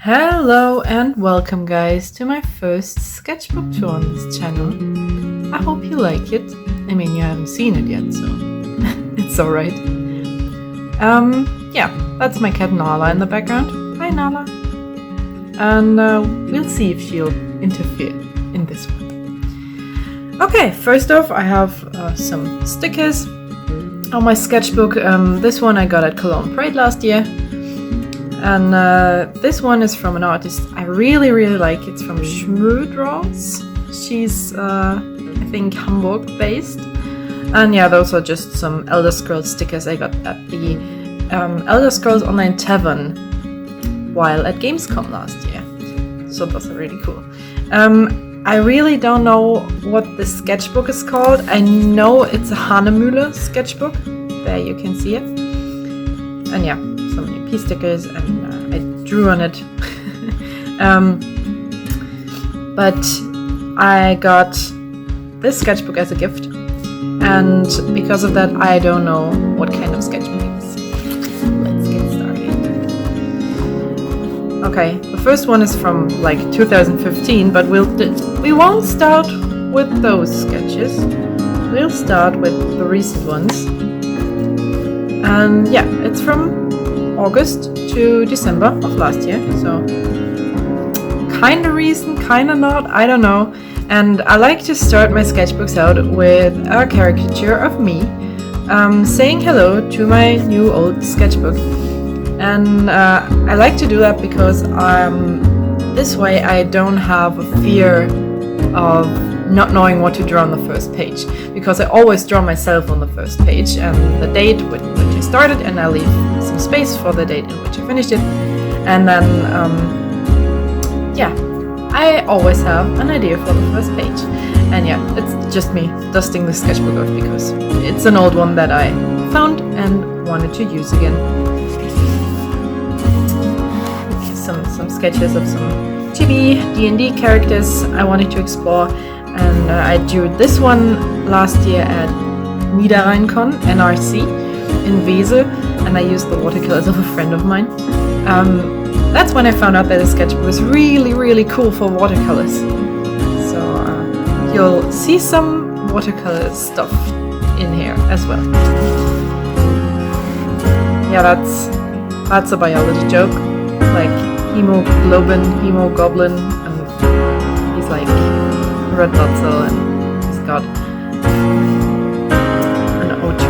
Hello and welcome guys to my first sketchbook tour on this channel. I hope you like it. I mean, you haven't seen it yet, so it's alright. Yeah, that's my cat Nala in the background. Hi Nala. And we'll see if she'll interfere in this one. Okay, first off I have some stickers on my sketchbook. This one I got at Cologne Parade last year. And this one is from an artist I really like. It's from Schmö Draws. She's, I think, Hamburg based. And yeah, those are just some Elder Scrolls stickers I got at the Elder Scrolls Online Tavern while at Gamescom last year. So those are really cool. I really don't know what the sketchbook is called. I know it's a Hanemühle sketchbook. There you can see it. And yeah, some EP stickers, and I drew on it. But I got this sketchbook as a gift, and because of that I don't know what kind of sketchbook it is. Let's get started. Okay, the first one is from like 2015, but we won't start with those sketches. We'll start with the recent ones. And yeah, it's from August to December of last year, so kinda recent, kinda not, I don't know. And I like to start my sketchbooks out with a caricature of me saying hello to my new old sketchbook. And I like to do that because this way I don't have a fear of not knowing what to draw on the first page, because I always draw myself on the first page and the date with which I started, and I leave some space for the date in which I finished it. And then yeah, I always have an idea for the first page. And yeah, it's just me dusting the sketchbook off because it's an old one that I found and wanted to use again. Some sketches of some chibi D&D characters I wanted to explore. And I drew this one last year at Niederrheincon NRC in Wesel, and I used the watercolors of a friend of mine. That's when I found out that the sketchbook was really cool for watercolors. So you'll see some watercolor stuff in here as well. Yeah, that's a biology joke, like hemoglobin, hemogoblin, and he's like red blood cell, and he's got an O2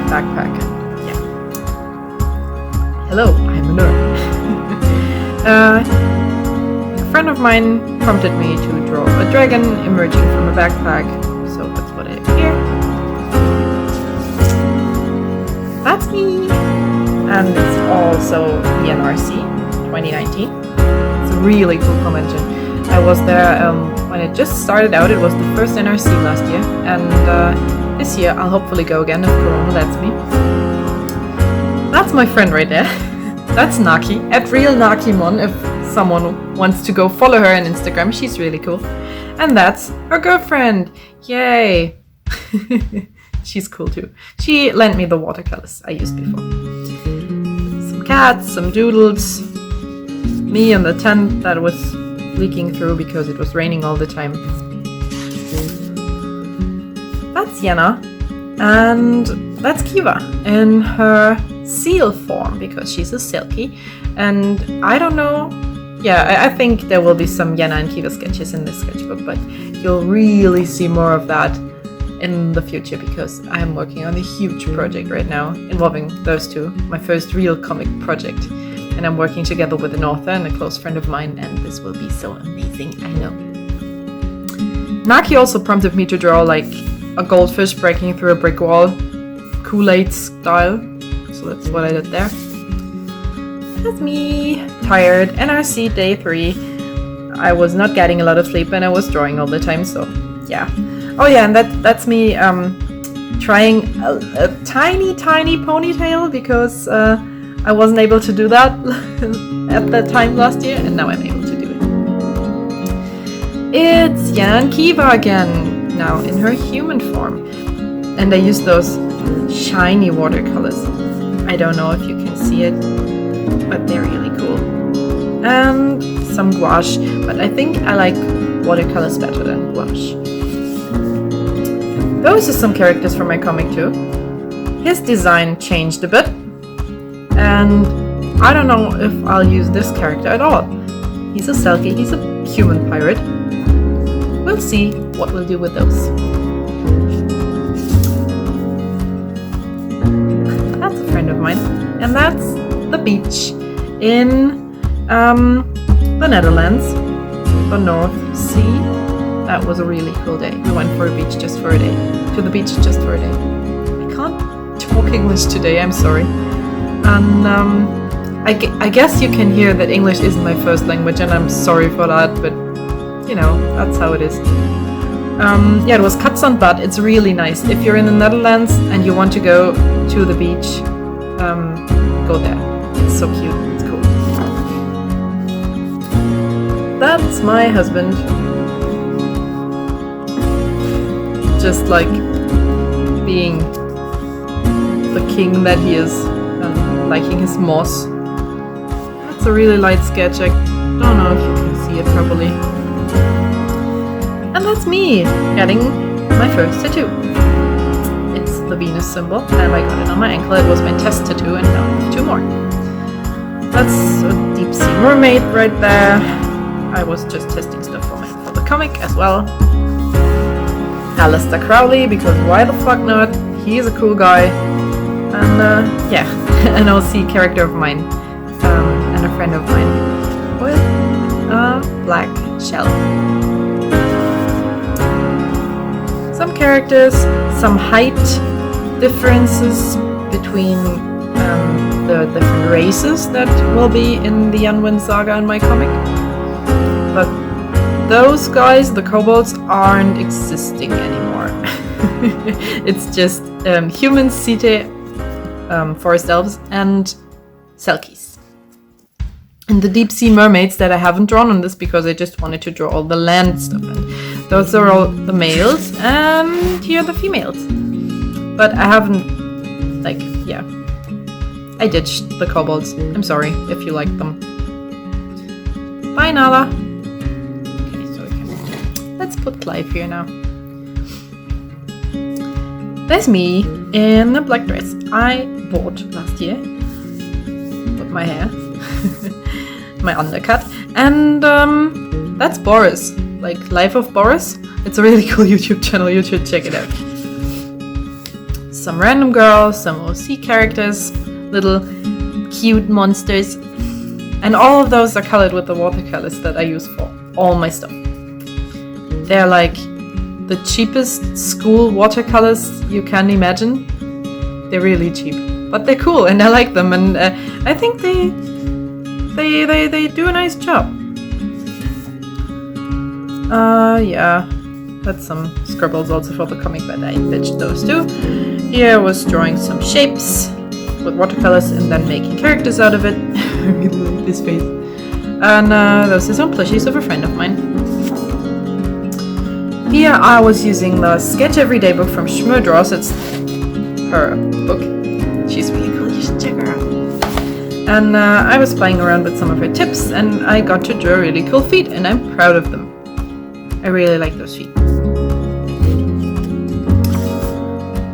backpack. Yeah. Hello, I'm a nerd. A friend of mine prompted me to draw a dragon emerging from a backpack, so that's what I have here. That's me! And it's also the NRC 2019. It's a really cool convention. I was there when it just started out. It was the first NRC last year, and this year I'll hopefully go again if Corona lets me. That's my friend right there. That's Naki, at Real Nakimon, if someone wants to go follow her on Instagram. She's really cool. And that's her girlfriend. Yay! She's cool too. She lent me the watercolors I used before. Some cats, some doodles, me in the tent that was leaking through because it was raining all the time. That's Jenna, and that's Kiva in her seal form because she's a silky. And I don't know, yeah, I think there will be some Jenna and Kiva sketches in this sketchbook, but you'll really see more of that in the future because I'm working on a huge project right now involving those two, my first real comic project. And I'm working together with an author and a close friend of mine, and this will be so amazing, I know. Naki also prompted me to draw like a goldfish breaking through a brick wall, Kool-Aid style, so that's what I did there. That's me, tired, NRC day 3. I was not getting a lot of sleep and I was drawing all the time, so yeah. Oh yeah, and that's me trying a tiny ponytail because I wasn't able to do that at that time last year, and now I'm able to do it. It's Jan Kiva again, now in her human form. And I used those shiny watercolors. I don't know if you can see it, but they're really cool. and some gouache, but I think I like watercolors better than gouache. Those are some characters from my comic too. His design changed a bit, and I don't know if I'll use this character at all. He's a Selkie, he's a human pirate. We'll see what we'll do with those. That's a friend of mine, and that's the beach in the Netherlands, the North Sea. That was a really cool day. We went for a beach just for a day. To the beach just for a day. I can't talk English today, I'm sorry. And I guess you can hear that English isn't my first language, and I'm sorry for that, but you know, that's how it is. Yeah, it was Katzandbad. It's really nice. If you're in the Netherlands and you want to go to the beach, go there. It's so cute. It's cool. That's my husband. Just like being the king that he is, and liking his moss. That's a really light sketch. I don't know if you can see it properly. And that's me getting my first tattoo. It's the Venus symbol, and I got it on my ankle. It was my test tattoo, and now I have 2 more. That's a deep sea mermaid right there. I was just testing stuff for the comic as well. Aleister Crowley, because why the fuck not? He's a cool guy. And yeah, an OC character of mine, and a friend of mine, with a black shell. Some characters, some height differences between the different races that will be in the Unwind Saga in my comic. But those guys, the kobolds, aren't existing anymore. It's just humans, Site, forest elves, and Selkies. And the deep sea mermaids that I haven't drawn on this because I just wanted to draw all the land stuff. And those are all the males, and here are the females. But I haven't, like, yeah. I ditched the kobolds. I'm sorry if you like them. Bye, Nala. Okay, so let's put Clive here now. There's me in a black dress I bought last year with my hair, my undercut, and that's Boris, like Life of Boris. It's a really cool YouTube channel, you should check it out. Some random girls, some OC characters, little cute monsters, and all of those are colored with the watercolors that I use for all my stuff. They're like the cheapest school watercolors you can imagine. They're really cheap, but they're cool and I like them, and I think they do a nice job. Yeah, that's some scribbles also for the comic, but I ditched those too. Here I was drawing some shapes with watercolors and then making characters out of it. I really like this face. And those are some plushies of a friend of mine. Here I was using the Sketch Everyday book from Schmurdraws. It's her book. She's really cool, you should check her out. And I was playing around with some of her tips, and I got to draw really cool feet, and I'm proud of them. I really like those feet.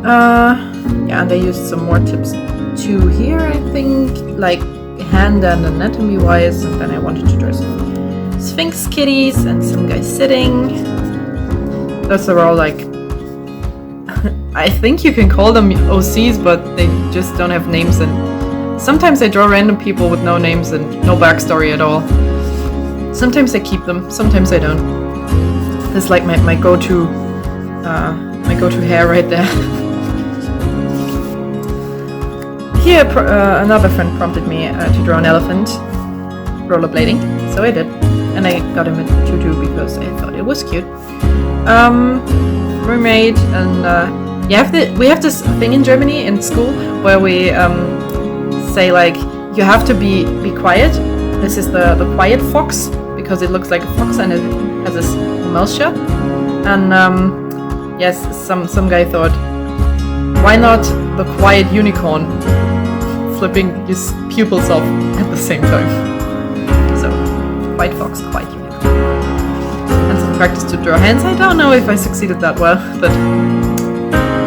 Yeah, and I used some more tips too here, I think, like hand and anatomy wise, and then I wanted to draw some Sphinx kitties and some guys sitting. Those are all like, I think you can call them OCs, but they just don't have names, and sometimes I draw random people with no names and no backstory at all. Sometimes I keep them, sometimes I don't. This is like my go-to hair right there. Here another friend prompted me to draw an elephant rollerblading, so I did, and I got him a tutu because I thought it was cute. Mermaid, and we have this thing in Germany in school where we say like you have to be quiet. This is the quiet fox because it looks like a fox and it has this mouth shut. And yes, some guy thought, why not the quiet unicorn, flipping his pupils off at the same time. So White fox, quite unique. And some practice to draw hands. I don't know if I succeeded that well, but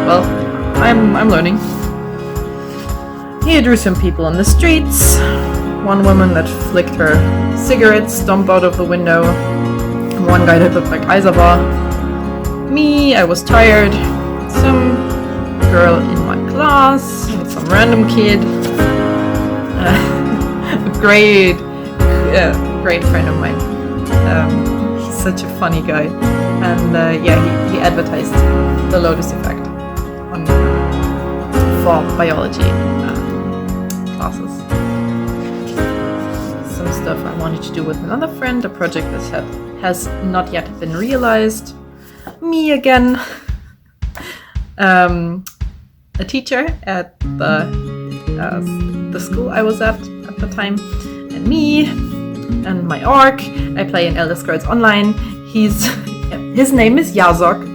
well, I'm learning. Here I drew some people on the streets. One woman that flicked her cigarette stump out of the window. One guy that looked like Isabar. Me, I was tired. Some girl in my class. And some random kid. A great friend of mine. He's such a funny guy. And he advertised the Lotus Effect for biology classes. Some stuff I wanted to do with another friend, a project that has not yet been realized. Me again. A teacher at the school I was at the time, and me, and my orc. I play in Elder Scrolls Online. His name is Yazok,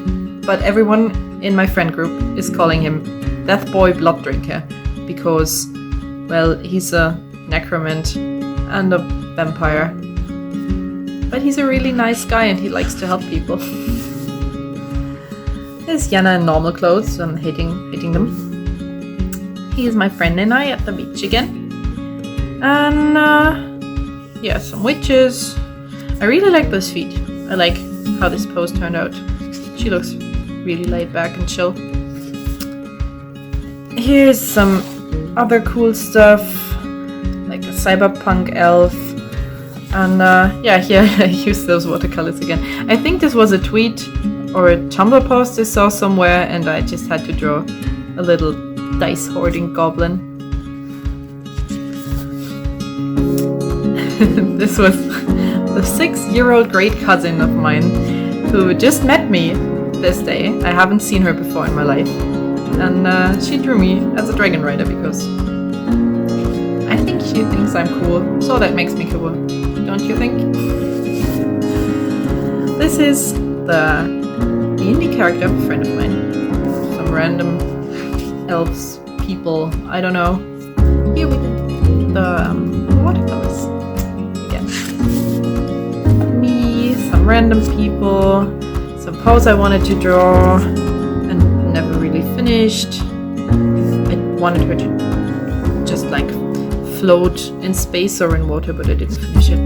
but everyone in my friend group is calling him Death Boy Blood Drinker because, well, he's a necromant and a vampire, but he's a really nice guy and he likes to help people. There's Yana in normal clothes and hating them. He is my friend and I at the beach again. And some witches. I really like those feet. I like how this pose turned out. She looks really laid back and chill. Here's some other cool stuff, like a cyberpunk elf. And here I used those watercolors again. I think this was a tweet or a Tumblr post I saw somewhere, and I just had to draw a little dice hoarding goblin. This was the 6-year-old great cousin of mine who just met me this day. I haven't seen her before in my life. And she drew me as a dragon rider because I think she thinks I'm cool. So that makes me cool, don't you think? This is the D&D character of a friend of mine. Some random elves, people, I don't know. Here we did the watercolors again. Me, some random people, some pose I wanted to draw and never really finished. I wanted her to just like float in space or in water, but I didn't finish it.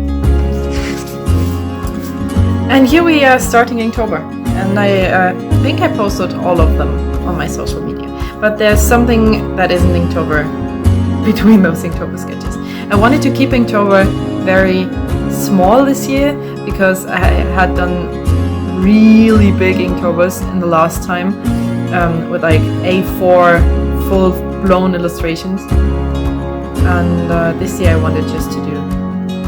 And here we are starting Inktober, and I think I posted all of them on my social media. But there's something that isn't Inktober between those Inktober sketches. I wanted to keep Inktober very small this year because I had done really big Inktovers in the last time with like A4 full-blown illustrations. And this year I wanted just to do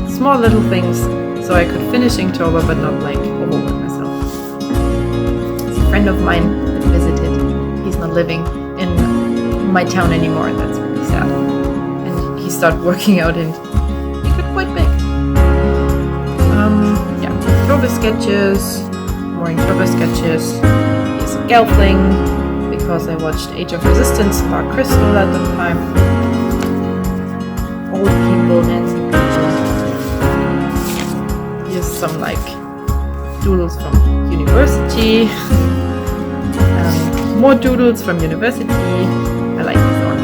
small little things so I could finish Inktober but not like overwork myself. It's a friend of mine that visited. He's not living in my town anymore, and that's really sad. And he started working out and he got quite big. Inktober sketches, more Inktober sketches. Here's a Gelfling because I watched Age of Resistance Dark Crystal at the time. Old people, Nancy Peaches. Here's some like doodles from university. And more doodles from university. I like this art.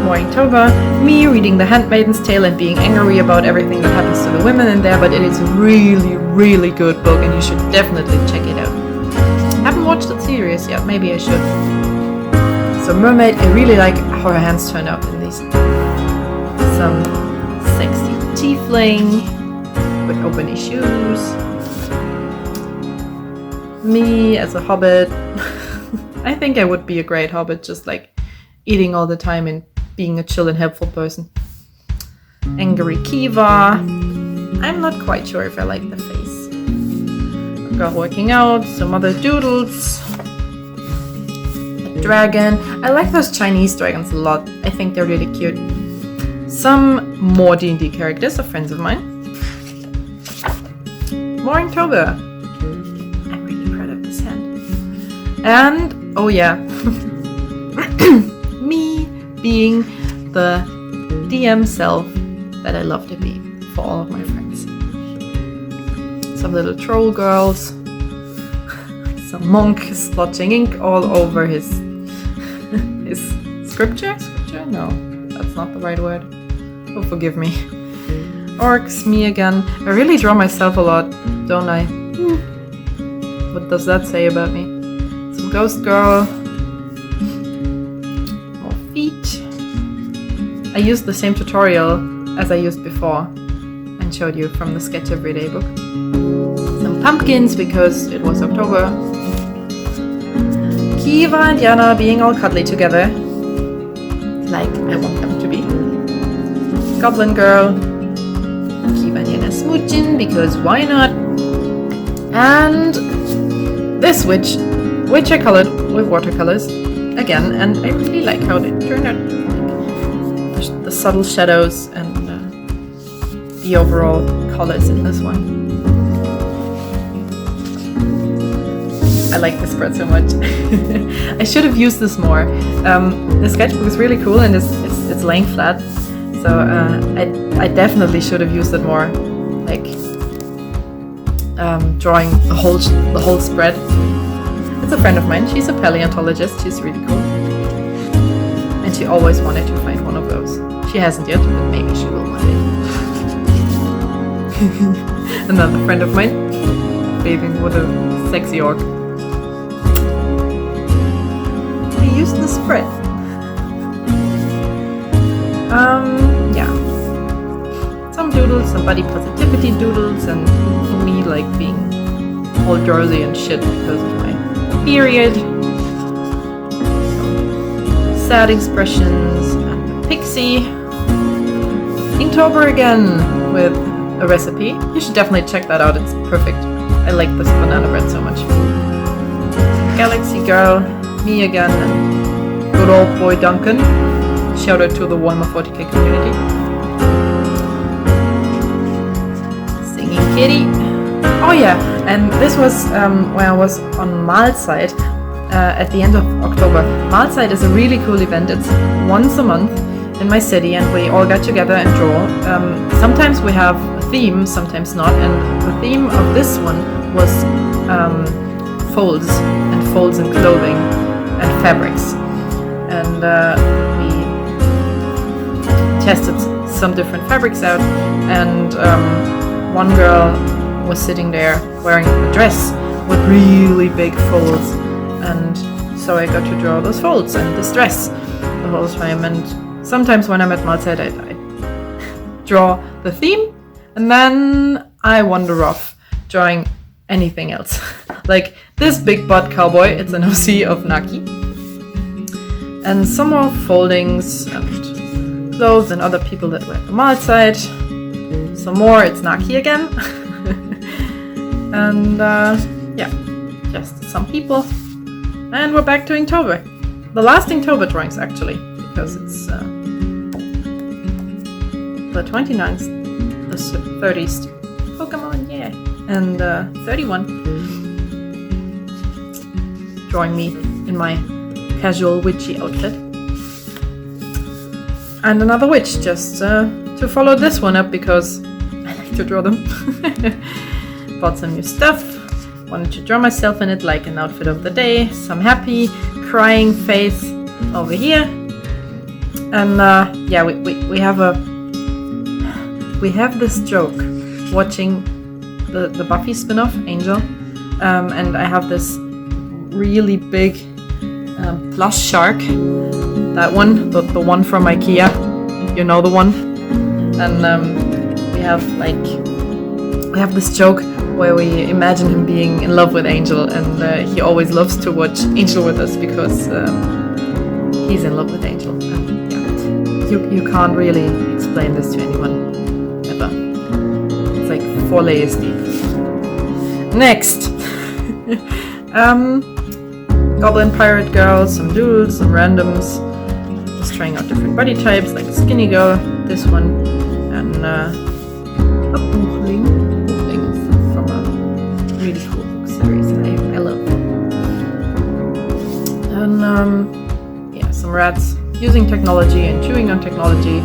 More Inktober. Me reading The Handmaid's Tale and being angry about everything that happens to the women in there, but it is a really, really good book and you should definitely check it out. I haven't watched the series yet, maybe I should. So Mermaid, I really like how her hands turn out in these. Some sexy tiefling with open shoes. Me as a hobbit. I think I would be a great hobbit, just like eating all the time and being a chill and helpful person. Angry Kiva. I'm not quite sure if I like the face. A girl working out, some other doodles. Dragon. I like those Chinese dragons a lot. I think they're really cute. Some more D&D characters of friends of mine. More Inktober. I'm really proud of this hand. And, oh yeah, me being the DM self that I love to be for all of my friends. Some little troll girls, some monk splotching ink all over his scripture? Scripture? No, that's not the right word. Oh, forgive me. Orcs, me again. I really draw myself a lot, don't I? What does that say about me? Some ghost girl. More feet. I used the same tutorial as I used before and showed you from the Sketch Everyday book. Some pumpkins because it was October. Kiva and Yana being all cuddly together, like I want them to be. Goblin girl. Kiva and Yana smooching because why not? And this witch, which I colored with watercolors again, and I really like how they turned out. The subtle shadows and the overall colors in this one. I like this spread so much. I should have used this more. The sketchbook is really cool and it's laying flat, so I definitely should have used it more, like drawing the whole spread. It's a friend of mine. She's a paleontologist. She's really cool, and she always wanted to find one of those. She hasn't yet, but maybe she will one day. Another friend of mine, bathing with a sexy orc. Use the spread. Yeah. Some doodles, some body positivity doodles, and me like being all girly and shit because of my period. Some sad expressions, and a pixie. Inktober again with a recipe. You should definitely check that out, it's perfect. I like this banana bread so much. Galaxy girl. Me again, and good old boy Duncan. Shout out to the Warhammer 40k community. Singing kitty. Oh yeah, and this was when I was on Mahlzeit at the end of October. Mahlzeit is a really cool event. It's once a month in my city, and we all get together and draw. Sometimes we have a theme, sometimes not, and the theme of this one was folds and clothing and fabrics, and we tested some different fabrics out, and one girl was sitting there wearing a dress with really big folds, and so I got to draw those folds and this dress the whole time. And sometimes when I'm at Mahlzeit, I draw the theme and then I wander off drawing anything else. Like this big butt cowboy, it's an OC of Naki. And some more foldings and clothes and other people that were at the Mahlzeit. Some more, it's Naki again. And yeah, just some people. And we're back to Inktober. The last Inktober drawings actually, because it's the 29th, the 30th. Pokemon, yeah. And 31. Drawing me in my casual witchy outfit. And another witch, just to follow this one up because I like to draw them. Bought some new stuff. Wanted to draw myself in it like an outfit of the day. Some happy, crying face over here. And yeah, we have this joke watching the Buffy spin-off, Angel. And I have this really big plush shark. That one, the one from IKEA. You know the one. And we have this joke where we imagine him being in love with Angel, and he always loves to watch Angel with us because he's in love with Angel. And yeah, you can't really explain this to anyone ever. It's like 4 layers deep. Next, Goblin Pirate Girl, some doodles, some randoms, just trying out different body types like a skinny girl, this one, and a Buchling from a really cool book series I love. And yeah, some rats using technology and chewing on technology.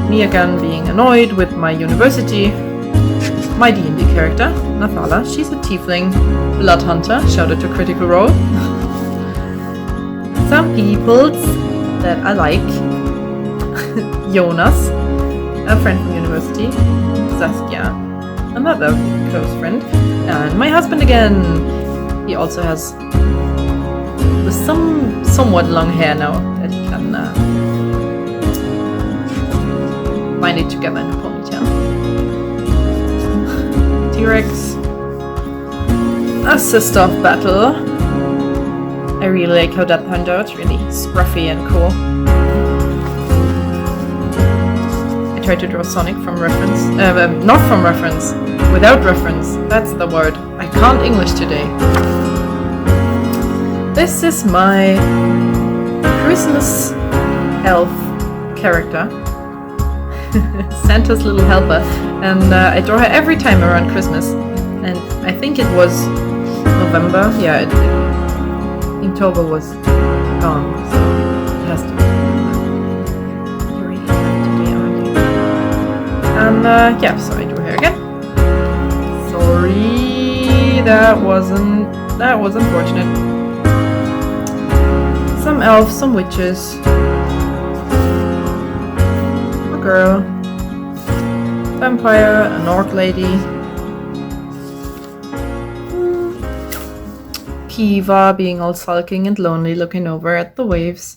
me again being annoyed with my university. My D&D character, Nathala, she's a tiefling blood hunter, shout out to Critical Role. Some peoples that I like. Jonas, a friend from university. Saskia, another close friend. And my husband again. He also has somewhat long hair now that he can bind it together in a ponytail. T-Rex, a sister of battle. I really like how that turned out, really scruffy and cool. I tried to draw Sonic from reference, not from reference, without reference, that's the word. I can't English today. This is my Christmas elf character. Santa's little helper, and I draw her every time around Christmas, and I think it was November. Yeah, October was gone, so it has to be. You're really happy today, aren't you? And yeah, so I drew her again. Sorry, that was unfortunate. Some elves, some witches. Girl, vampire, an orc lady, Kiva being all sulking and lonely looking over at the waves,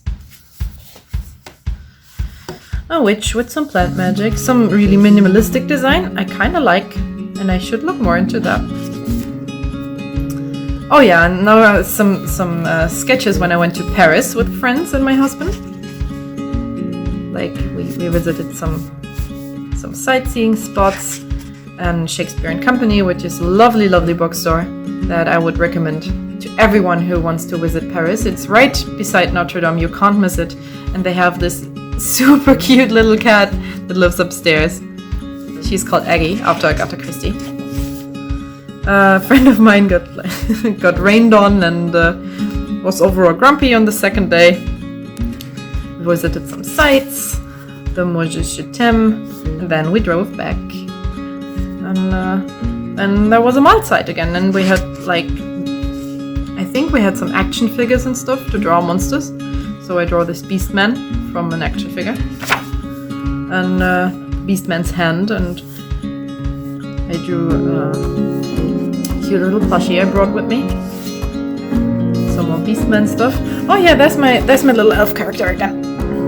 a witch with some plant magic, some really minimalistic design I kinda like, and I should look more into that. Oh yeah, and now some sketches when I went to Paris with friends and my husband. Like we visited some sightseeing spots and Shakespeare and Company, which is a lovely bookstore that I would recommend to everyone who wants to visit Paris. It's right beside Notre Dame, you can't miss it, and they have this super cute little cat that lives upstairs. She's called Aggie after Agatha Christie. A friend of mine got rained on and was overall grumpy on the second day. Visited some sites, the Moje Chetem, and then we drove back. And there was a malt site again, and we had I think we had some action figures and stuff to draw monsters. So I draw this Beastman from an action figure, and Beastman's hand, and I drew a cute little plushie I brought with me. Some more Beastman stuff. Oh yeah, that's my little elf character again.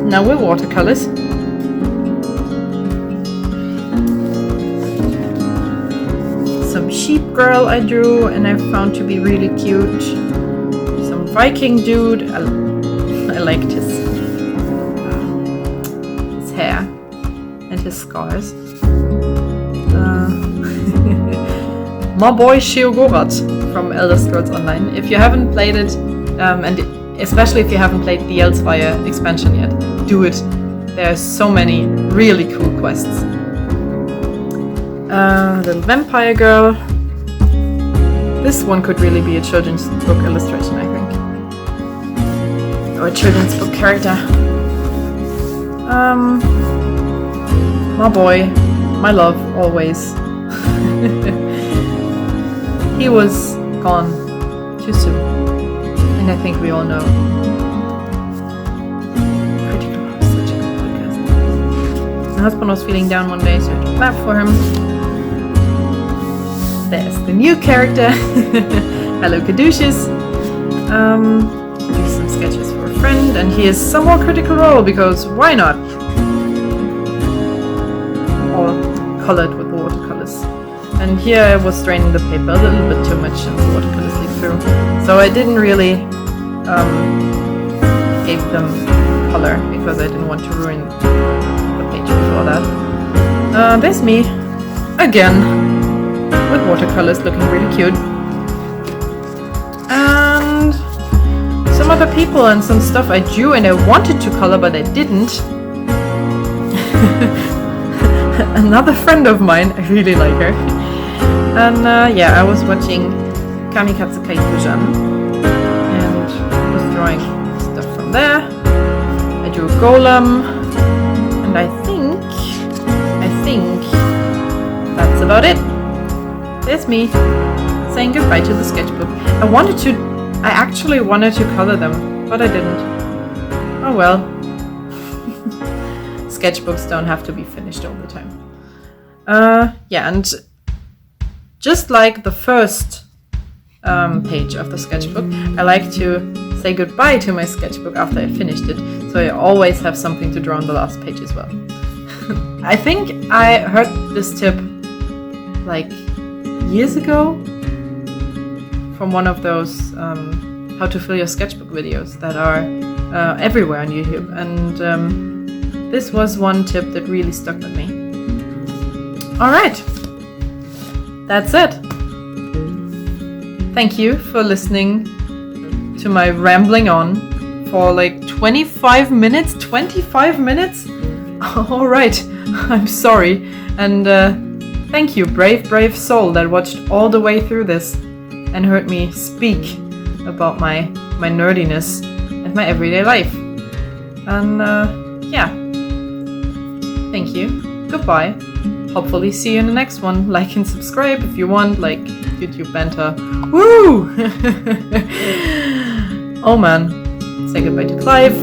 Now with watercolors. Some sheep girl I drew and I found to be really cute. Some Viking dude. I liked his hair and his scars. My boy Sheogorath from Elder Scrolls Online. If you haven't played it, and especially if you haven't played the Elsewhere expansion yet, do it. There's so many really cool quests. Little vampire girl. This one could really be a children's book illustration, I think. Or a children's book character. My boy, my love, always. He was gone too soon. And I think we all know. Critical Role is such a good podcast. My husband was feeling down one day, so I had to clap for him. There's the new character. Hello, Caduceus. Do some sketches for a friend, and here's some more Critical Role because why not? All colored with watercolors. And here I was straining the paper a little bit too much and the watercolors leaked through. So I didn't really give them color because I didn't want to ruin the page before that. There's me again with watercolors looking really cute. And some other people and some stuff I drew and I wanted to color but I didn't. Another friend of mine, I really like her. And yeah, I was watching Kamikaze Kaikujan and was drawing stuff from there. I drew a golem, and I think think that's about it. There's me saying goodbye to the sketchbook. I actually wanted to color them, but I didn't. Oh well. Sketchbooks don't have to be finished all the time. Yeah, and just like the first page of the sketchbook, I like to say goodbye to my sketchbook after I finished it, so I always have something to draw on the last page as well. I think I heard this tip like years ago from one of those how to fill your sketchbook videos that are everywhere on YouTube, and this was one tip that really stuck with me. Alright, that's it. Thank you for listening to my rambling on for like 25 minutes. 25 minutes? Alright, I'm sorry. And thank you, brave soul that watched all the way through this and heard me speak about my nerdiness and my everyday life. And yeah, thank you. Goodbye. Hopefully see you in the next one. Like and subscribe if you want, like YouTube banter. Woo! Oh man. Say goodbye to Clive.